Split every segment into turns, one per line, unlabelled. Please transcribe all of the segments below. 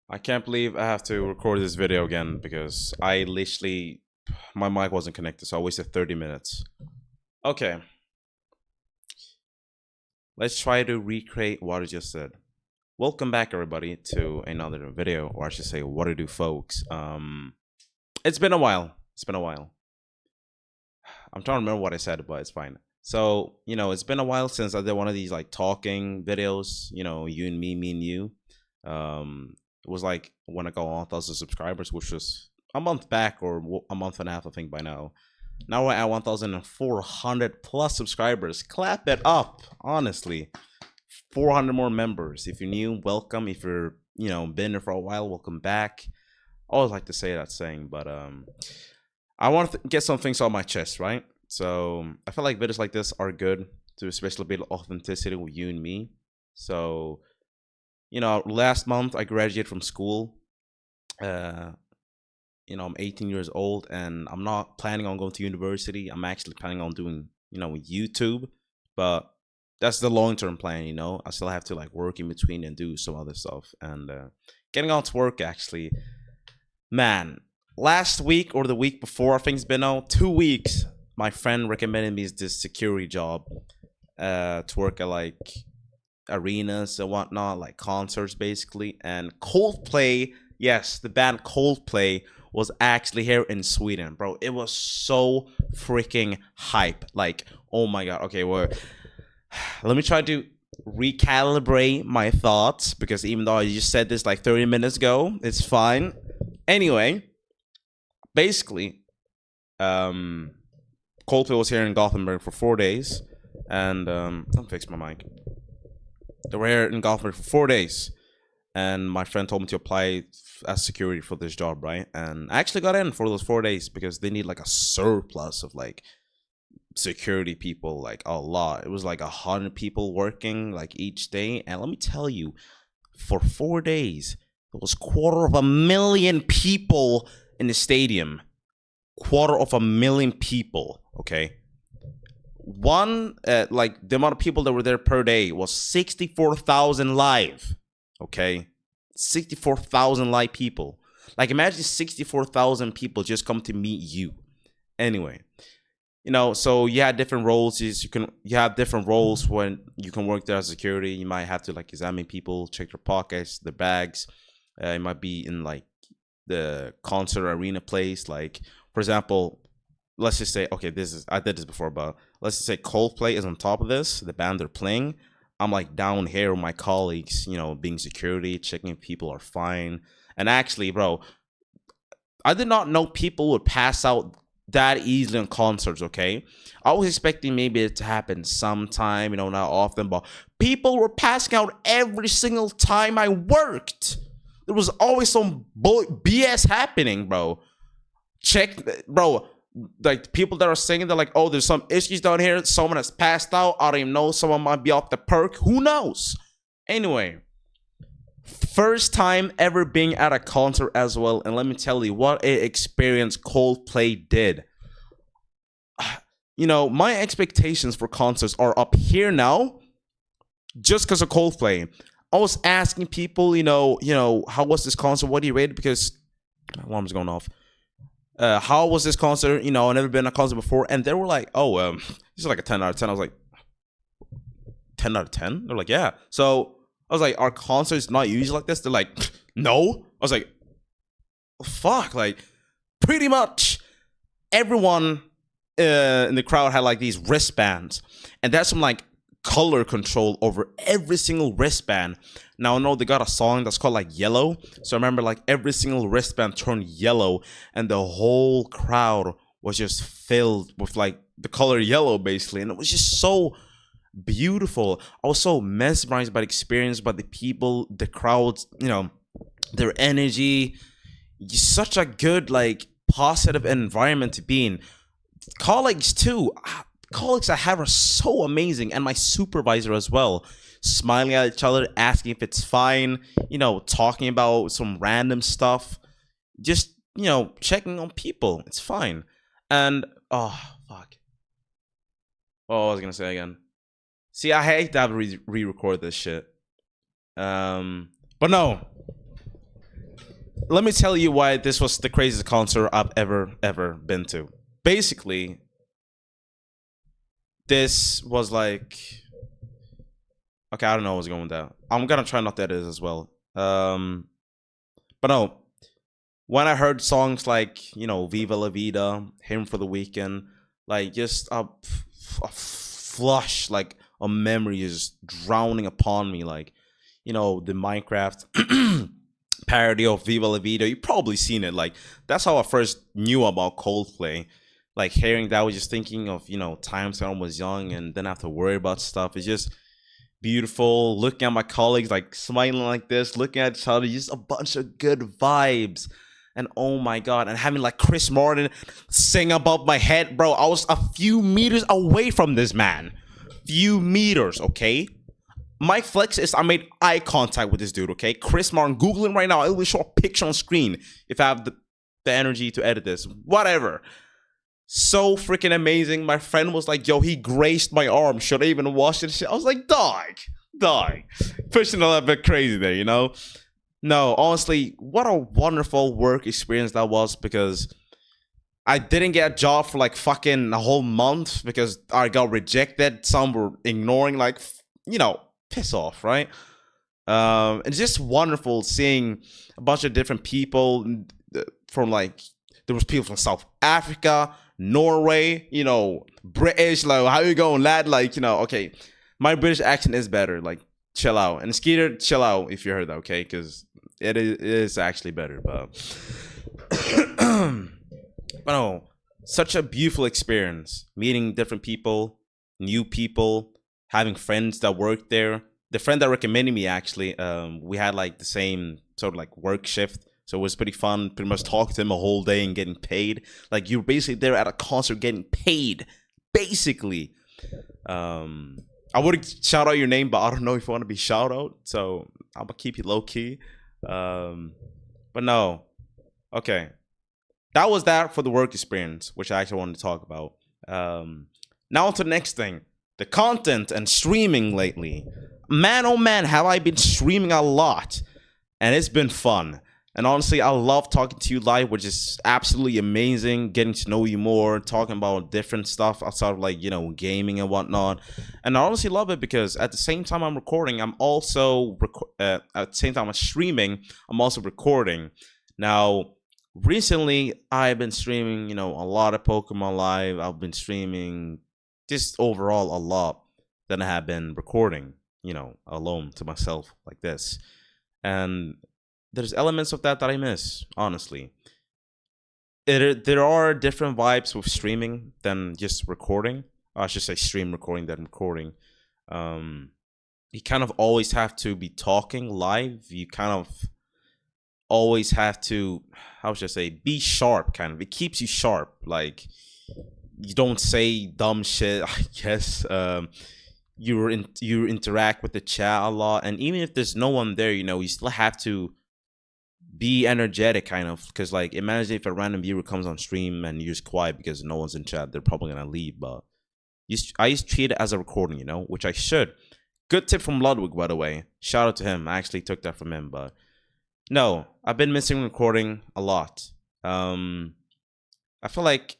I can't believe I have to record this video again because I literally my mic wasn't connected, so I wasted 30 minutes. Okay, let's try to recreate what I just said. Welcome back, everybody, to another video, or I should say, what to do, folks. It's been a while. It's been a while. I'm trying to remember what I said, but it's fine. So, it's been a while since I did one of these like talking videos. You and me and you. It was like when I got 1,000 subscribers, which was a month back or a month and a half, I think, by now. Now we're at 1,400 plus subscribers. Clap it up, honestly. 400 more members. If you're new, welcome. If you're, been there for a while, welcome back. I always like to say that saying, but I want to get some things on my chest, right? So I feel like videos like this are good to especially build authenticity with you and me. So, last month I graduated from school. I'm 18 years old and I'm not planning on going to university. I'm actually planning on doing, YouTube, but that's the long-term plan. I still have to like work in between and do some other stuff. And getting on to work, actually, man, last week or the week before, I think it's been out 2 weeks, my friend recommended me this security job to work at like arenas and whatnot, like concerts basically. And Coldplay, yes, the band Coldplay was actually here in Sweden, bro. It was so freaking hype. Like, oh my god. Okay, well, let me try to recalibrate my thoughts because even though I just said this like 30 minutes ago, it's fine. Anyway, basically, Coldplay was here in Gothenburg for 4 days, and let me fix my mic. They were here in Gothenburg for 4 days, and my friend told me to apply as security for this job, right? And I actually got in for those 4 days because they need like a surplus of like security people, like a lot. It was like 100 people working like each day, and let me tell you, for 4 days, there was 250,000 people in the stadium. 250,000 people. Okay, like the amount of people that were there per day was 64,000 live. Okay, 64,000 live people. Like, imagine 64,000 people just come to meet you. Anyway, so you had different roles. You have different roles when you can work there as security. You might have to like examine people, check their pockets, their bags. It might be in like the concert arena place. Like, for example, let's just say, okay, I did this before, but let's just say Coldplay is on top of this, the band they're playing. I'm like down here with my colleagues, being security, checking if people are fine. And actually, bro, I did not know people would pass out that easily in concerts, okay? I was expecting maybe it to happen sometime, not often, but people were passing out every single time I worked. There was always some BS happening, bro. Bro, like people that are singing, they're like, oh, there's some issues down here. Someone has passed out. I don't even know. Someone might be off the perk. Who knows? Anyway, first time ever being at a concert as well. And let me tell you what an experience Coldplay did. My expectations for concerts are up here now just because of Coldplay. I was asking people, how was this concert? What do you rate it? Because my alarm's going off. How was this concert? I've never been to a concert before. And they were like, oh, this is like a 10 out of 10. I was like, 10 out of 10? They're like, yeah. So I was like, are concerts not usually like this? They're like, no. I was like, fuck. Like, pretty much everyone in the crowd had like these wristbands. And that's some like color control over every single wristband. Now I know they got a song that's called like Yellow. So I remember like every single wristband turned yellow and the whole crowd was just filled with like the color yellow basically. And it was just so beautiful. I was so mesmerized by the experience, by the people, the crowds, their energy. Such a good like positive environment to be in. Colleagues too. Colleagues I have are so amazing, and my supervisor as well, smiling at each other, asking if it's fine, talking about some random stuff, just checking on people. It's fine. And oh fuck, what was I gonna say again? See, I hate to have to re-record this shit. But no, let me tell you why this was the craziest concert I've ever been to. Basically, this was like, okay, I don't know what's going down. I'm gonna try not to edit as well. But no, when I heard songs like, you know, Viva La Vida, Hymn for the Weekend, like just a flush like a memory is drowning upon me, like, you know, the Minecraft parody of Viva La Vida. You probably seen it. Like, that's how I first knew about Coldplay. Like, hearing that, I was just thinking of, you know, times when I was young and then I have to worry about stuff. It's just beautiful. Looking at my colleagues, like, smiling like this, looking at each other, just a bunch of good vibes. And oh my god, and having like Chris Martin sing above my head, bro. I was a few meters away from this man. Few meters, okay? My flex is I made eye contact with this dude, okay? Chris Martin, Google him right now. I will show a picture on screen if I have the energy to edit this. Whatever. So freaking amazing. My friend was like, yo, he graced my arm. Should I even wash it? I was like, dog. Pushing a little bit crazy there, you know? No, honestly, what a wonderful work experience that was, because I didn't get a job for like fucking a whole month because I got rejected. Some were ignoring, like, you know, piss off, right? It's just wonderful seeing a bunch of different people from, like, there was people from South Africa, Norway, you know, British, like, how you going, lad? Like, you know, okay, my British accent is better, like, chill out. And Skeeter, chill out if you heard that, okay? Because it is actually better, but but no, such a beautiful experience, meeting different people, new people, having friends that worked there. The friend that recommended me, actually, we had like the same sort of like work shift, so it was pretty fun. Pretty much talking to him a whole day and getting paid. Like, you're basically there at a concert getting paid, basically. I would shout out your name, but I don't know if you want to be shout out, so I'm gonna keep you low key. But no, okay, that was that for the work experience, which I actually wanted to talk about. Now to the next thing, the content and streaming lately. Man, oh man, have I been streaming a lot, and it's been fun. And honestly, I love talking to you live, which is absolutely amazing. Getting to know you more, talking about different stuff outside of, like, you know, gaming and whatnot. And I honestly love it because at the same time I'm recording, I'm also at the same time I'm streaming, I'm also recording. Now, recently I've been streaming, you know, a lot of Pokemon Live. I've been streaming just overall a lot than I have been recording, you know, alone to myself like this. And there's elements of that I miss, honestly. There are different vibes with streaming than just recording. I should say stream recording than recording. You kind of always have to be talking live. You kind of always have to, how should I say, be sharp, kind of. It keeps you sharp. Like, you don't say dumb shit, I guess. You interact with the chat a lot. And even if there's no one there, you know, you still have to be energetic, kind of, because, like, imagine if a random viewer comes on stream and you're just quiet because no one's in chat, they're probably gonna leave. But I used to treat it as a recording, you know, which I should. Good tip from Ludwig, by the way. Shout out to him. I actually took that from him. But no, I've been missing recording a lot. I feel like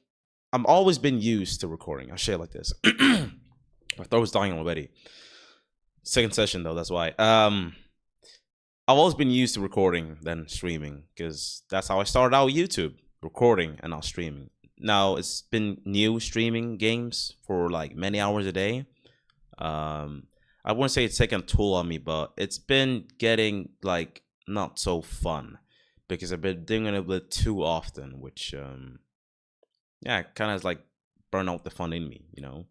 I've always been used to recording. I'll share it like this. My throat was dying already. Second session though, that's why. I've always been used to recording than streaming, because that's how I started out YouTube, recording and now streaming. Now it's been new streaming games for like many hours a day. I wouldn't say it's taken a toll on me, but it's been getting like not so fun because I've been doing it a bit too often, which yeah, kind of like burn out the fun in me, you know.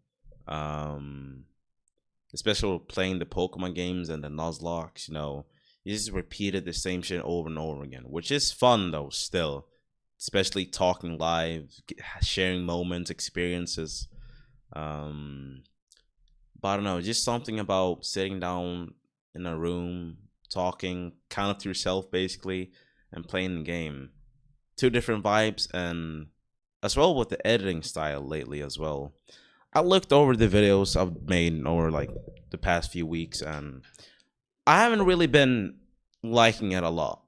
Especially playing the Pokemon games and the Nuzlocke, you know. You just repeated the same shit over and over again, which is fun though still, especially talking live, sharing moments, experiences. But I don't know, just something about sitting down in a room, talking kind of to yourself basically, and playing the game. Two different vibes, and as well with the editing style lately as well. I looked over the videos I've made over like the past few weeks, and I haven't really been liking it a lot.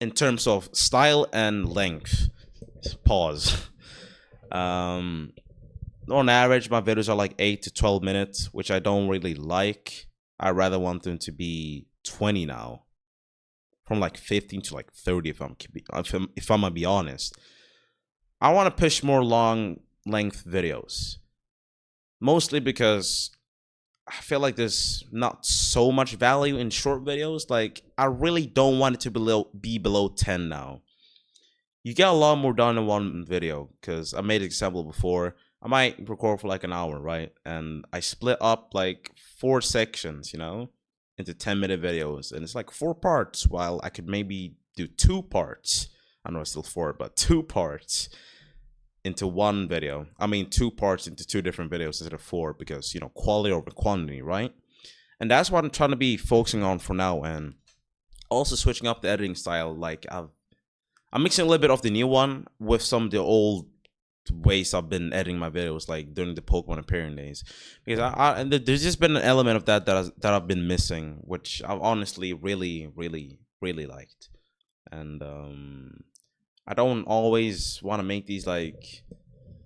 in terms of style and length. Pause. On average, my videos are like 8 to 12 minutes, which I don't really like. I rather want them to be 20 now, from like 15 to like 30. If I'm gonna be honest, I want to push more long length videos, mostly because I feel like there's not so much value in short videos. Like, I really don't want it to be below 10 now. You get a lot more done in one video, because I made an example before. I might record for like an hour, right? And I split up like 4 sections, into 10-minute videos. And it's like 4 parts, while I could maybe do 2 parts. I know it's still 4, but 2 parts into one video. I mean, 2 parts into 2 different videos instead of 4, because, quality over quantity, right? And that's what I'm trying to be focusing on for now. And also switching up the editing style. Like, I'm mixing a little bit of the new one with some of the old ways I've been editing my videos, like during the Pokemon Appearing days, because and there's just been an element of that I've been missing, which I've honestly really liked. And I don't always want to make these like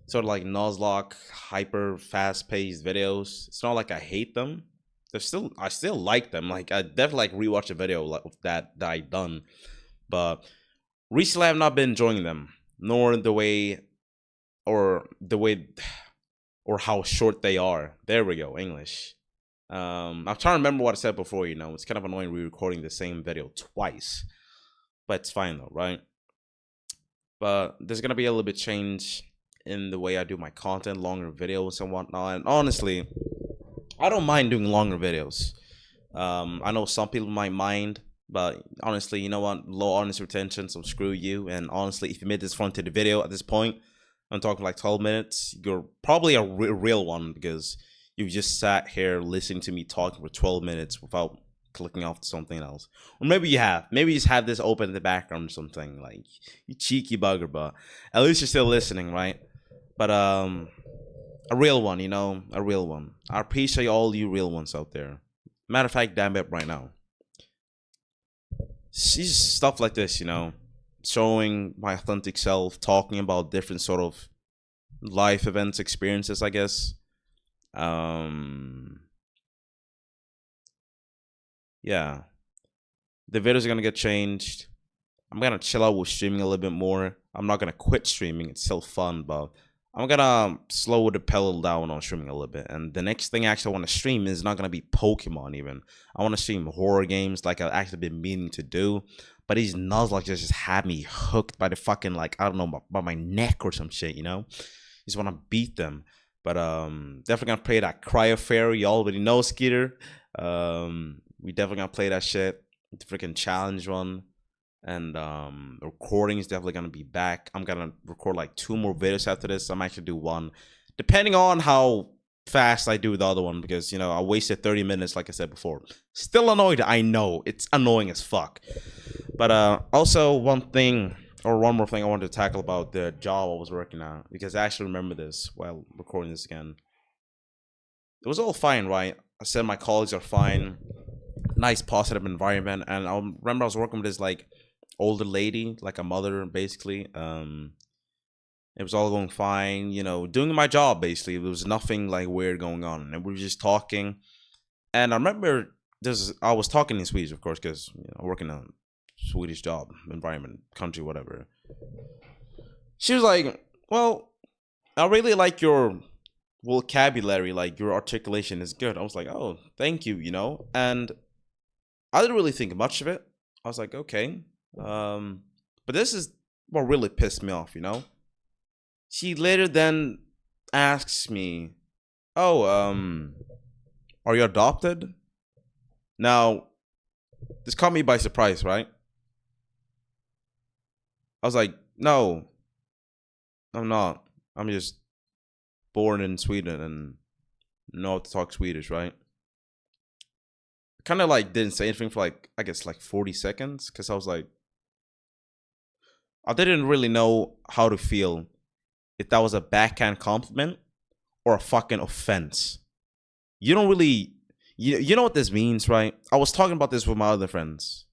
sort of like Nuzlocke hyper fast paced videos. It's not like I hate them. I still like them. Like, I definitely like rewatch a video of that I done, but recently I've not been enjoying them, nor the way or how short they are. There we go, English. I'm trying to remember what I said before. It's kind of annoying re-recording the same video twice, but it's fine though, right? But there's gonna be a little bit change in the way I do my content, longer videos and whatnot. And honestly, I don't mind doing longer videos. I know some people might mind, but honestly, you know what? Low audience retention, so screw you. And honestly, if you made this far into the video at this point, I'm talking like 12 minutes, you're probably a real one, because you just sat here listening to me talking for 12 minutes without clicking off to something else. Or maybe you have. Maybe you just have this open in the background or something. Like, you cheeky bugger, but at least you're still listening, right? But a real one, a real one. I appreciate all you real ones out there. Matter of fact, damn it, right now. It's stuff like this, showing my authentic self, talking about different sort of life events, experiences, I guess. Yeah, the videos are gonna get changed. I'm gonna chill out with streaming a little bit more. I'm not gonna quit streaming, it's still fun, but I'm gonna slow the pedal down on streaming a little bit. And the next thing I actually want to stream is not gonna be Pokemon even. I want to stream horror games, like I've actually been meaning to do. But these Nuzlocke just had me hooked by the fucking, like, I don't know, by my neck or some shit, Just want to beat them. But definitely gonna play that Cryo Fairy. You already know, Skeeter. We definitely gonna play that shit. The freaking challenge one. And recording is definitely gonna be back. I'm gonna record like 2 more videos after this. I'm actually do 1, depending on how fast I do the other one, because I wasted 30 minutes, like I said before. Still annoyed, I know, it's annoying as fuck. But also one more thing I wanted to tackle about the job I was working at, because I actually remember this while recording this again. It was all fine, right? I said my colleagues are fine, nice positive environment. And I remember I was working with this like older lady, like a mother basically. It was all going fine, doing my job basically. There was nothing like weird going on, and we were just talking. And I remember I was talking in Swedish, of course, because I work in a Swedish job, environment, country, whatever. She was like, well, I really like your vocabulary, like your articulation is good. I was like, oh, thank you, And I didn't really think much of it. I was like, okay. But this is what really pissed me off, She later then asks me, oh, are you adopted? Now, this caught me by surprise, right? I was like, no, I'm not. I'm just born in Sweden and know how to talk Swedish, right? Kind of like didn't say anything for like, I guess like 40 seconds, because I was like, I didn't really know how to feel, if that was a backhand compliment or a fucking offense. You don't really, you know what this means, right? I was talking about this with my other friends.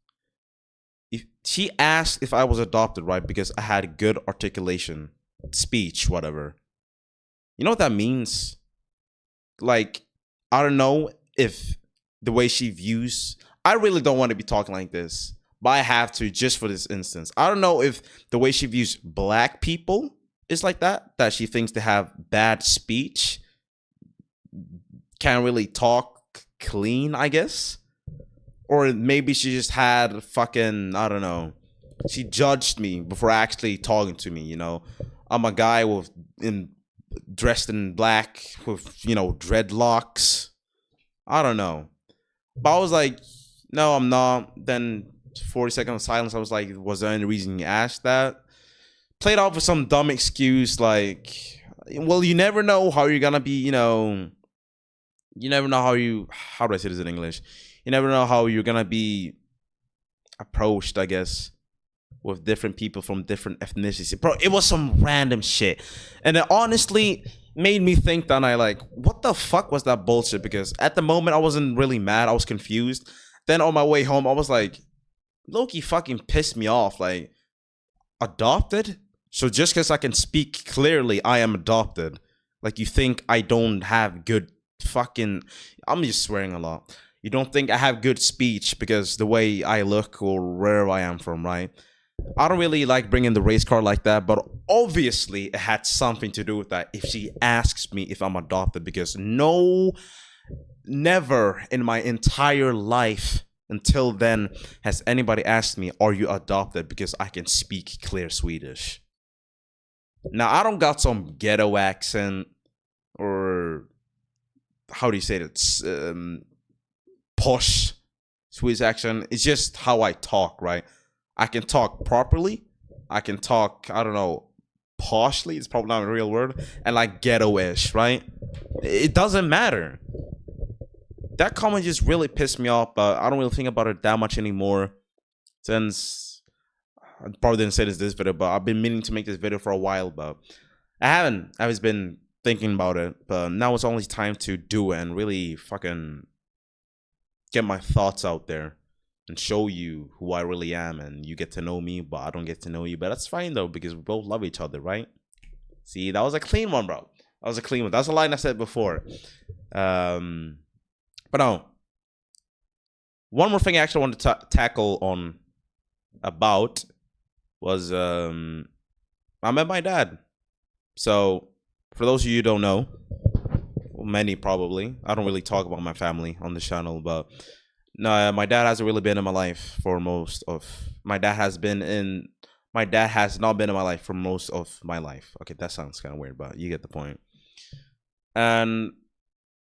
She asked if I was adopted, right? Because I had good articulation, speech, whatever. You know what that means? Like, I don't know if the way she views, I really don't want to be talking like this, but I have to just for this instance. I don't know if the way she views black people is like that she thinks they have bad speech, can't really talk clean, I guess. Or maybe she just had fucking, I don't know. She judged me before actually talking to me, you know. I'm a guy dressed in black with, you know, dreadlocks. I don't know. But I was like, no, I'm not. Then 40 seconds of silence, I was like, was there any reason you asked that? Played off with some dumb excuse like, well, you never know how you're gonna be, you know. You never know how do I say this in English? You never know how you're gonna be approached, I guess, with different people from different ethnicities. Bro, it was some random shit. And it honestly made me think that I like, what the fuck was that bullshit? Because at the moment I wasn't really mad, I was confused. Then on my way home, I was like, Loki fucking pissed me off. Like, adopted? So just because I can speak clearly, I am adopted. Like, you think I don't have good fucking, I'm just swearing a lot. You don't think I have good speech because the way I look or where I am from, right? I don't really like bringing the race card like that, but obviously it had something to do with that if she asks me if I'm adopted, because never in my entire life until then has anybody asked me, are you adopted, because I can speak clear Swedish. Now, I don't got some ghetto accent or how do you say it? Posh Swedish accent. It's just how I talk, right? I can talk properly. I can talk, I don't know, poshly. It's probably not a real word. And like ghetto-ish, right? It doesn't matter. That comment just really pissed me off, but I don't really think about it that much anymore. Since I probably didn't say this video, but I've been meaning to make this video for a while, but I haven't. I've just been thinking about it, but now it's only time to do it and really fucking get my thoughts out there and show you who I really am, and you get to know me, but I don't get to know you. But that's fine though, because we both love each other, right? See, that was a clean one, bro. That was a clean one. That's a line I said before. But no. One more thing I actually wanted to tackle on about was I met my dad. So for those of you who don't know, well, many probably, I don't really talk about my family on the channel, but no, my dad hasn't really been in my life for most of my dad has not been in my life for most of my life. Okay, that sounds kind of weird, but you get the point. And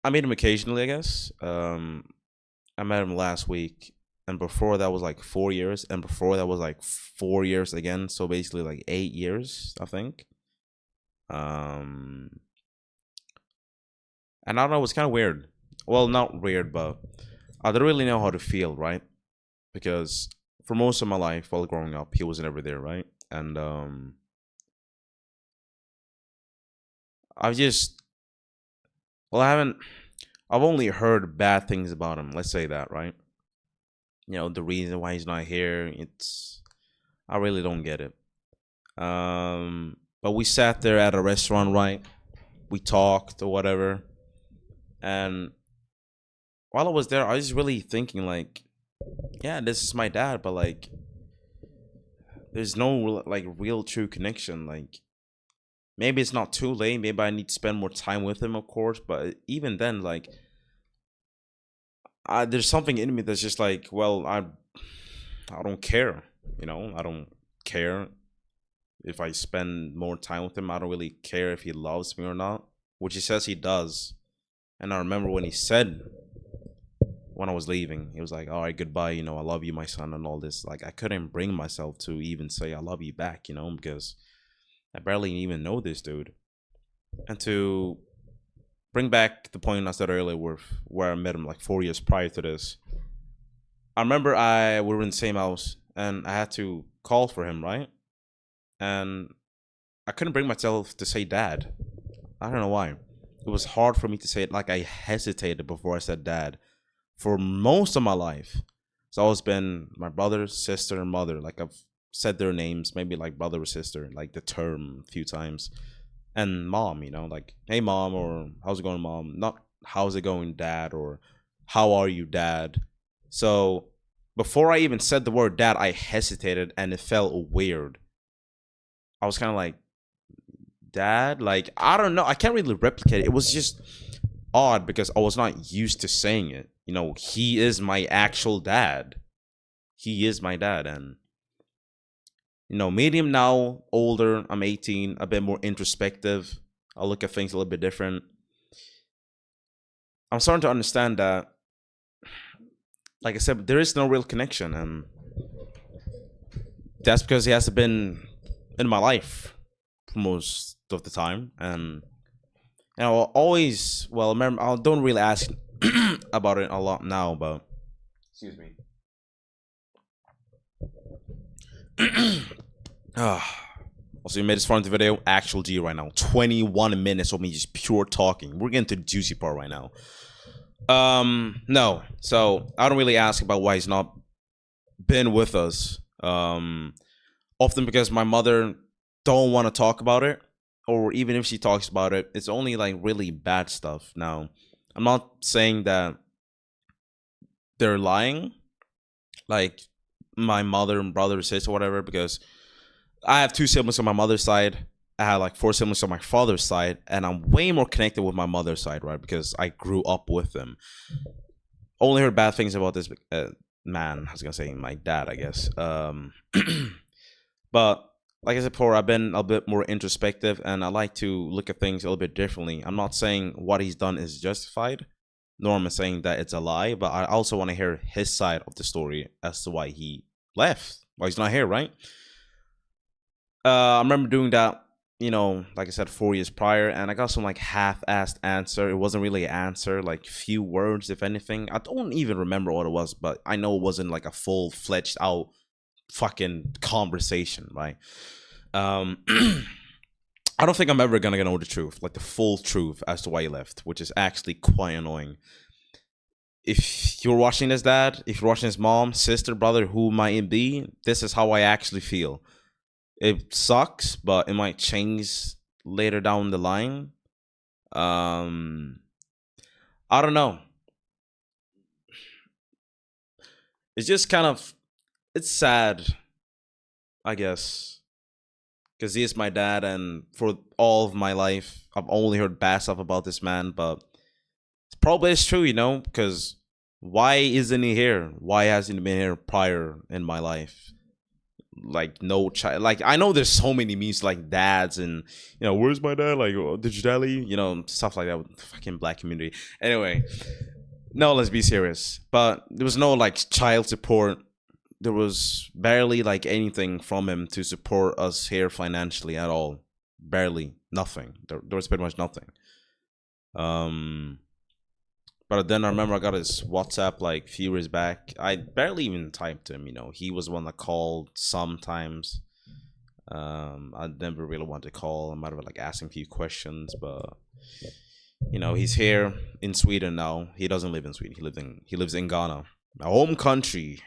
I meet him occasionally, I guess. I met him last week, and before that was like 4 years, and before that was like 4 years again. So basically like 8 years, I think. And I don't know, it's kind of weird. Well, not weird, but I don't really know how to feel, right? Because for most of my life while growing up, he was never there, right? And I've only heard bad things about him. Let's say that, right? You know, the reason why he's not here, I really don't get it. But we sat there at a restaurant, right? We talked or whatever. And while I was there, I was really thinking like, yeah, this is my dad, but like, there's no like real true connection. Like, maybe it's not too late. Maybe I need to spend more time with him, of course. But even then, like, there's something in me that's just like, well, I don't care. You know, I don't care if I spend more time with him. I don't really care if he loves me or not, which he says he does. And I remember when he said, when I was leaving, he was like, all right, goodbye, you know, I love you, my son, and all this. Like, I couldn't bring myself to even say I love you back, you know, because I barely even know this dude. And to bring back the point I said earlier where I met him like 4 years prior to this, I remember we were in the same house, and I had to call for him, right? And I couldn't bring myself to say dad. I don't know why. It was hard for me to say it. Like, I hesitated before I said dad for most of my life. It's always been my brother, sister, and mother. Like I've said their names, maybe like brother or sister, like the term a few times. And mom, like, hey mom, or how's it going, mom? Not how's it going, dad, or how are you, dad? So before I even said the word dad, I hesitated and it felt weird. I was kind of like, dad? Like, I don't know. I can't really replicate it. It was just odd because I was not used to saying it. He is my actual dad. He is my dad. And, meeting him now, older, I'm 18, a bit more introspective. I look at things a little bit different. I'm starting to understand that, like I said, there is no real connection. And that's because he hasn't been in my life for most of the time. And always, well, remember, I don't really ask about it a lot now, but excuse me. Also, you made this far into the video. Actual G right now. 21 minutes of me just pure talking. We're getting to the juicy part right now. No. So I don't really ask about why he's not been with us. Often because my mother don't want to talk about it, or even if she talks about it, it's only like really bad stuff. Now, I'm not saying that they're lying, like my mother and brother, sister, whatever, because I have 2 siblings on my mother's side. I have like 4 siblings on my father's side, and I'm way more connected with my mother's side, right? Because I grew up with them. Only heard bad things about this man. I was gonna say my dad, I guess. But like I said before, I've been a bit more introspective, and I like to look at things a little bit differently. I'm not saying what he's done is justified, nor am I saying that it's a lie, but I also want to hear his side of the story as to why he left, why he's not here, right? I remember doing that, like I said, 4 years prior, and I got some like half-assed answer. It wasn't really an answer, like few words, if anything. I don't even remember what it was, but I know it wasn't like a full-fledged out fucking conversation, right? I don't think I'm ever gonna know the truth, like the full truth as to why he left, which is actually quite annoying. If you're watching this, dad, if you're watching his mom, sister, brother, who might it be, this is how I actually feel. It sucks, but it might change later down the line. I don't know. It's just kind of, it's sad, I guess, because he is my dad, and for all of my life, I've only heard bad stuff about this man, but probably it's true, because why isn't he here? Why hasn't he been here prior in my life? Like no child. Like I know there's so many memes like dads and where's my dad? Like did your dad leave? Stuff like that with the fucking black community. Anyway, no, let's be serious. But there was no like child support. There was barely like anything from him to support us here financially at all. Barely nothing. There was pretty much nothing. But then I remember I got his WhatsApp like a few years back. I barely even typed him, He was the one that called sometimes. I never really wanted to call. I might have like asking a few questions, but he's here in Sweden now. He doesn't live in Sweden. He lives in Ghana, my home country,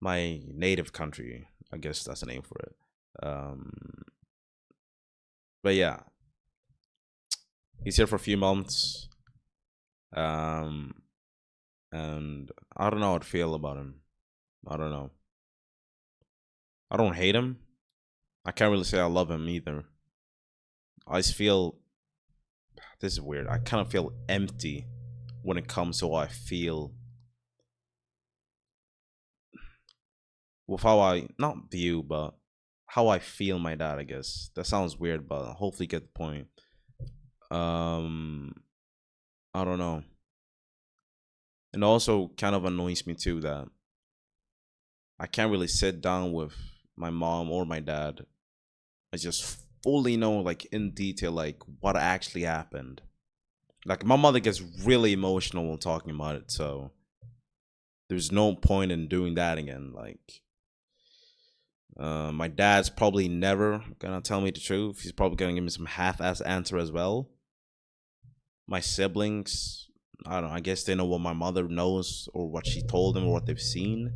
my native country. I guess that's the name for it. But yeah, he's here for a few months. And I don't know how to feel about him. I don't know. I don't hate him. I can't really say I love him either. I just feel, this is weird, I kind of feel empty when it comes to how I feel with how I, not view, but how I feel my dad, I guess. That sounds weird, but hopefully you get the point. I don't know. And also kind of annoys me too that I can't really sit down with my mom or my dad. I just fully know like in detail like what actually happened. Like my mother gets really emotional when talking about it, so there's no point in doing that again. Like my dad's probably never gonna tell me the truth. He's probably gonna give me some half-ass answer as well. My siblings, I don't know, I guess they know what my mother knows or what she told them or what they've seen.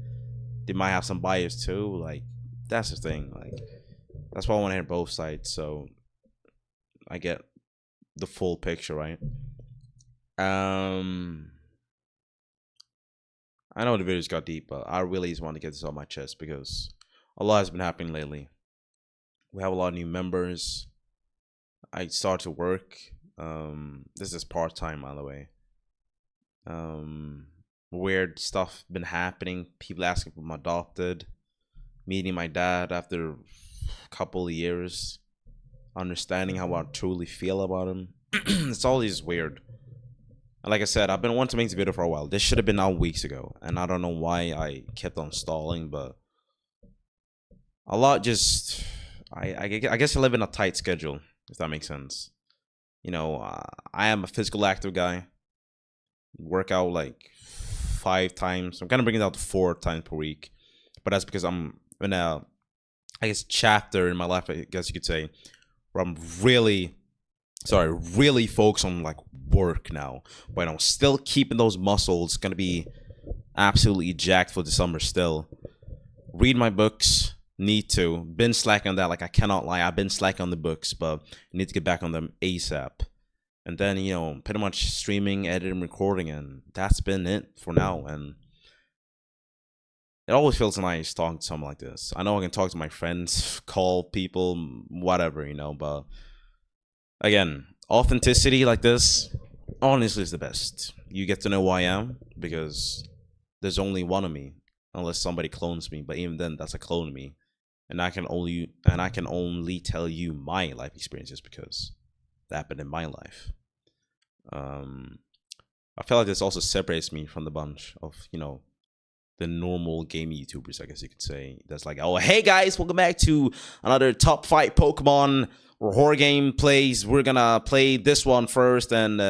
They might have some bias too. Like, that's the thing. Like, that's why I want to hear both sides, so I get the full picture, right? Um, I know the videos got deep, but I really just want to get this off my chest because a lot has been happening lately. We have a lot of new members. I started to work. This is part time, by the way. Um, Weird stuff been happening. People asking if I'm adopted. Meeting my dad after a couple of years. Understanding how I truly feel about him. It's all just weird. And like I said, I've been wanting to make this video for a while. This should have been out weeks ago, and I don't know why I kept on stalling, but a lot just. I guess I live in a tight schedule, if that makes sense. You know, I am a physical active guy. Work out like 5 times. I'm kind of bringing it out to 4 times per week, but that's because I'm in a, I guess, chapter in my life, I guess you could say, where I'm really focused on like work now. But I'm still keeping those muscles. Gonna be absolutely jacked for the summer still. Read my books. Need to. Been slacking on that. Like, I cannot lie. I've been slacking on the books, but I need to get back on them ASAP. And then, you know, pretty much streaming, editing, recording, and that's been it for now. And it always feels nice talking to someone like this. I know I can talk to my friends, call people, whatever, you know, but again, authenticity like this, honestly, is the best. You get to know who I am because there's only one of me, unless somebody clones me. But even then, that's a clone of me, and I can only tell you my life experiences because that happened in my life. I feel like this also separates me from the bunch of, you know, the normal gaming YouTubers, I guess you could say. That's like, oh, hey guys, welcome back to another top 5 Pokemon or horror game plays. We're gonna play this one first, and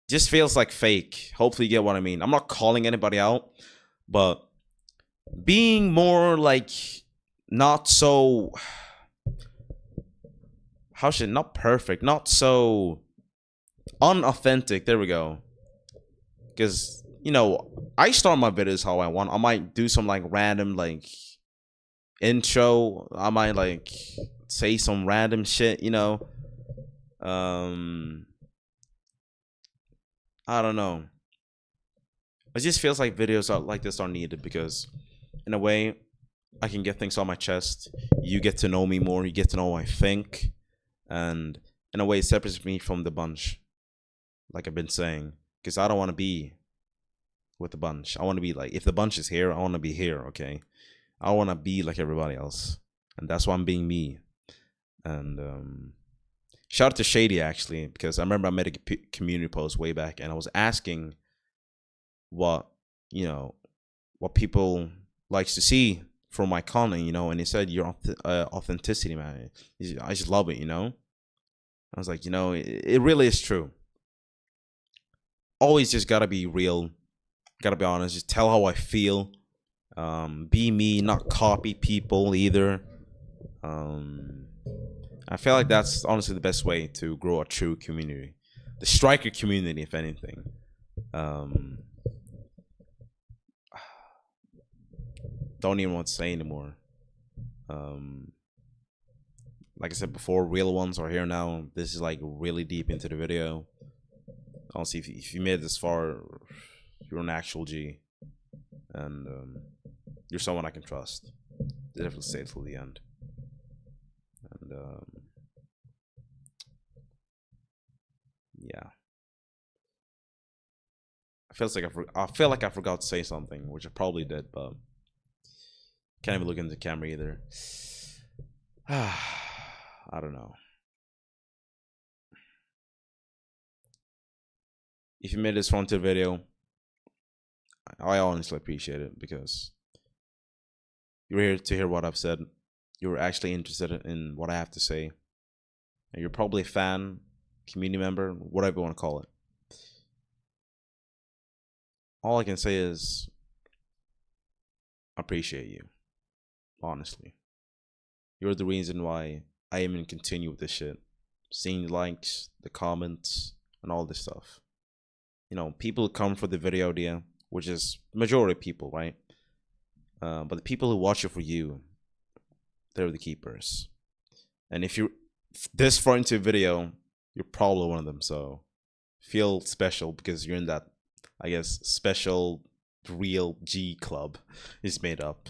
just feels like fake. Hopefully you get what I mean. I'm not calling anybody out, but being more like not so, how should, not perfect, not so unauthentic. There we go. Because, you know, I start my videos how I want. I might do some like random like intro. I might like say some random shit, you know. I don't know. It just feels like videos like this are needed because, in a way, I can get things on my chest. You get to know me more. You get to know what I think, and in a way, it separates me from the bunch. Like I've been saying, because I don't want to be with the bunch. I want to be like, if the bunch is here, I want to be here. Okay, I want to be like everybody else, and that's why I'm being me. And shout out to Shady actually, because I remember I made a community post way back, and I was asking what, you know, what people likes to see from my content, you know, and he said your authenticity, man. I just love it, you know. I was like, you know, it really is true. Always just gotta be real, gotta be honest, just tell how I feel. Be me, not copy people either. I feel like that's honestly the best way to grow a true community, the striker community, if anything. Don't even want to say anymore. Like I said before, real ones are here now. This is like really deep into the video. Honestly, if you made it this far, you're an actual G, and you're someone I can trust. Definitely stay till the end. And yeah, I feel like I forgot to say something, which I probably did, but can't even look into the camera either. I don't know. If you made this far into the video, I honestly appreciate it because you're here to hear what I've said. You're actually interested in what I have to say. And you're probably a fan, community member, whatever you want to call it. All I can say is I appreciate you. Honestly. You're the reason why I even continue with this shit. Seeing the likes, the comments, and all this stuff. you know, people come for the video idea, which is majority of people, right? But the people who watch it for you, they're the keepers. And if you're this far into a video, you're probably one of them. So feel special because you're in that, I guess, special real G club is made up.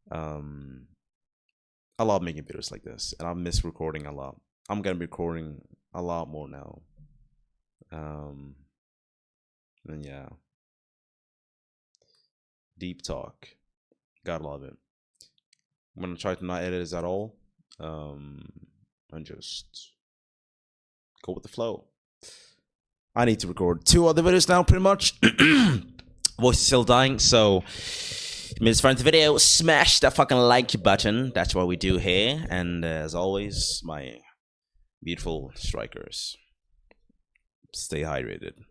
I love making videos like this, and I miss recording a lot. I'm gonna be recording a lot more now. And yeah, deep talk, gotta love it. I'm gonna try to not edit this at all, and just go with the flow. I need to record 2 other videos now, pretty much. Voice is still dying, so if you find the video, smash that fucking like button. That's what we do here. And as always, my beautiful strikers, stay hydrated.